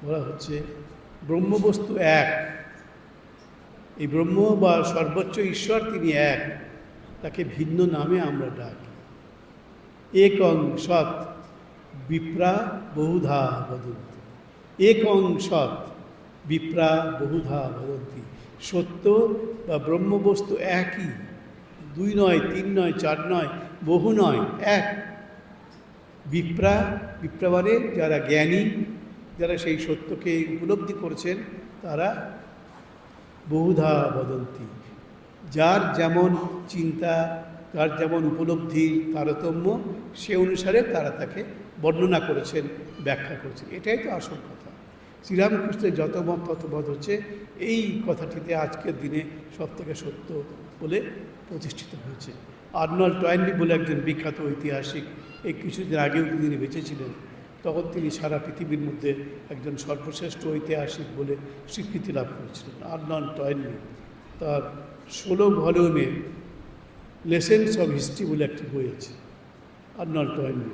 বলা হচ্ছে ব্রহ্মবস্তু এক, এই ব্রহ্ম বা সর্বোচ্চ ঈশ্বর তিনি এক, তাকে ভিন্ন নামে আমরা ডাকি। একং সৎ বিপ্রা বহুধা বদন্তি, একং সৎ বিপ্রা বহুধা বদন্তি। সত্য বা ব্রহ্মবস্তু একই, দুই নয়, তিন নয়, চার নয়, বহু নয়, এক। বিপ্রা মানে যারা জ্ঞানী, যারা সেই সত্যকে উপলব্ধি করেছেন, তারা বহুধা বদন্তি। যার যেমন চিন্তা, যার যেমন উপলব্ধির তারতম্য, সে অনুসারে তারা তাকে বর্ণনা করেছেন, ব্যাখ্যা করেছেন। এটাই তো আসল কথা। শ্রীরামকৃষ্ণের যত মত তত মত হচ্ছে এই কথাটিতে আজকের দিনে সবথেকে সত্য বলে প্রতিষ্ঠিত হয়েছে। আর্নল্ড টয়েনবি বলে একজন বিখ্যাত ঐতিহাসিক, এই কিছুদিন আগেও তিনি বেঁচেছিলেন, তখন তিনি সারা পৃথিবীর মধ্যে একজন সর্বশ্রেষ্ঠ ঐতিহাসিক বলে স্বীকৃতি লাভ করেছিলেন। আর্নল্ড টয়েনবি তার 16 ভলিউমে লেসেন্স অফ হিস্ট্রি বলে একটি বই আছে আর্নল্ড টয়েনবি।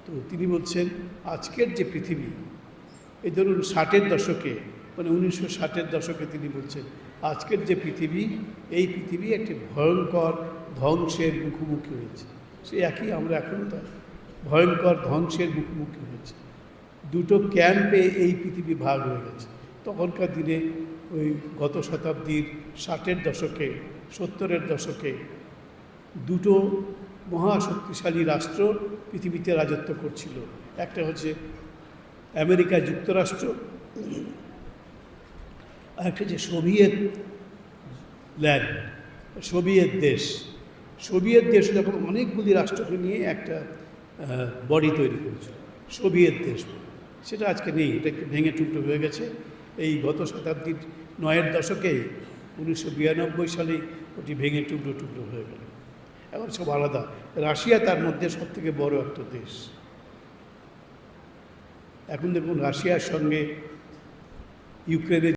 তো তিনি বলছেন আজকের যে পৃথিবী, এই ধরুন 60-এর দশকে, মানে 1960-এর দশকে তিনি বলছেন আজকের যে পৃথিবী, এই পৃথিবী একটি ভয়ঙ্কর ধ্বংসের মুখোমুখি হয়েছে। সে একই আমরা এখনও তাই ভয়ঙ্কর ধ্বংসের মুখোমুখি হয়েছে। দুটো ক্যাম্পে এই পৃথিবী ভাগ হয়ে গেছে। তখনকার দিনে ওই গত শতাব্দীর 60-এর দশকে, 70-এর দশকে দুটো মহাশক্তিশালী রাষ্ট্র পৃথিবীতে রাজত্ব করছিল। একটা হচ্ছে আমেরিকা যুক্তরাষ্ট্র, আর একটা যে সোভিয়েত ল্যান্ড, সোভিয়েত দেশ। সোভিয়েত দেশ যখন অনেকগুলি রাষ্ট্রকে নিয়ে একটা বডি তৈরি করেছিল, সোভিয়েত দেশ। সেটা আজকে নেই, এটা একটু ভেঙে টুকরো হয়ে গেছে। এই গত শতাব্দীর 9-এর দশকে 1992 সালে ওটি ভেঙে টুকরো টুকরো হয়ে গেল। এখন সব আলাদা। রাশিয়া তার মধ্যে সবথেকে বড় একটা দেশ। এখন দেখুন রাশিয়ার সঙ্গে ইউক্রেনের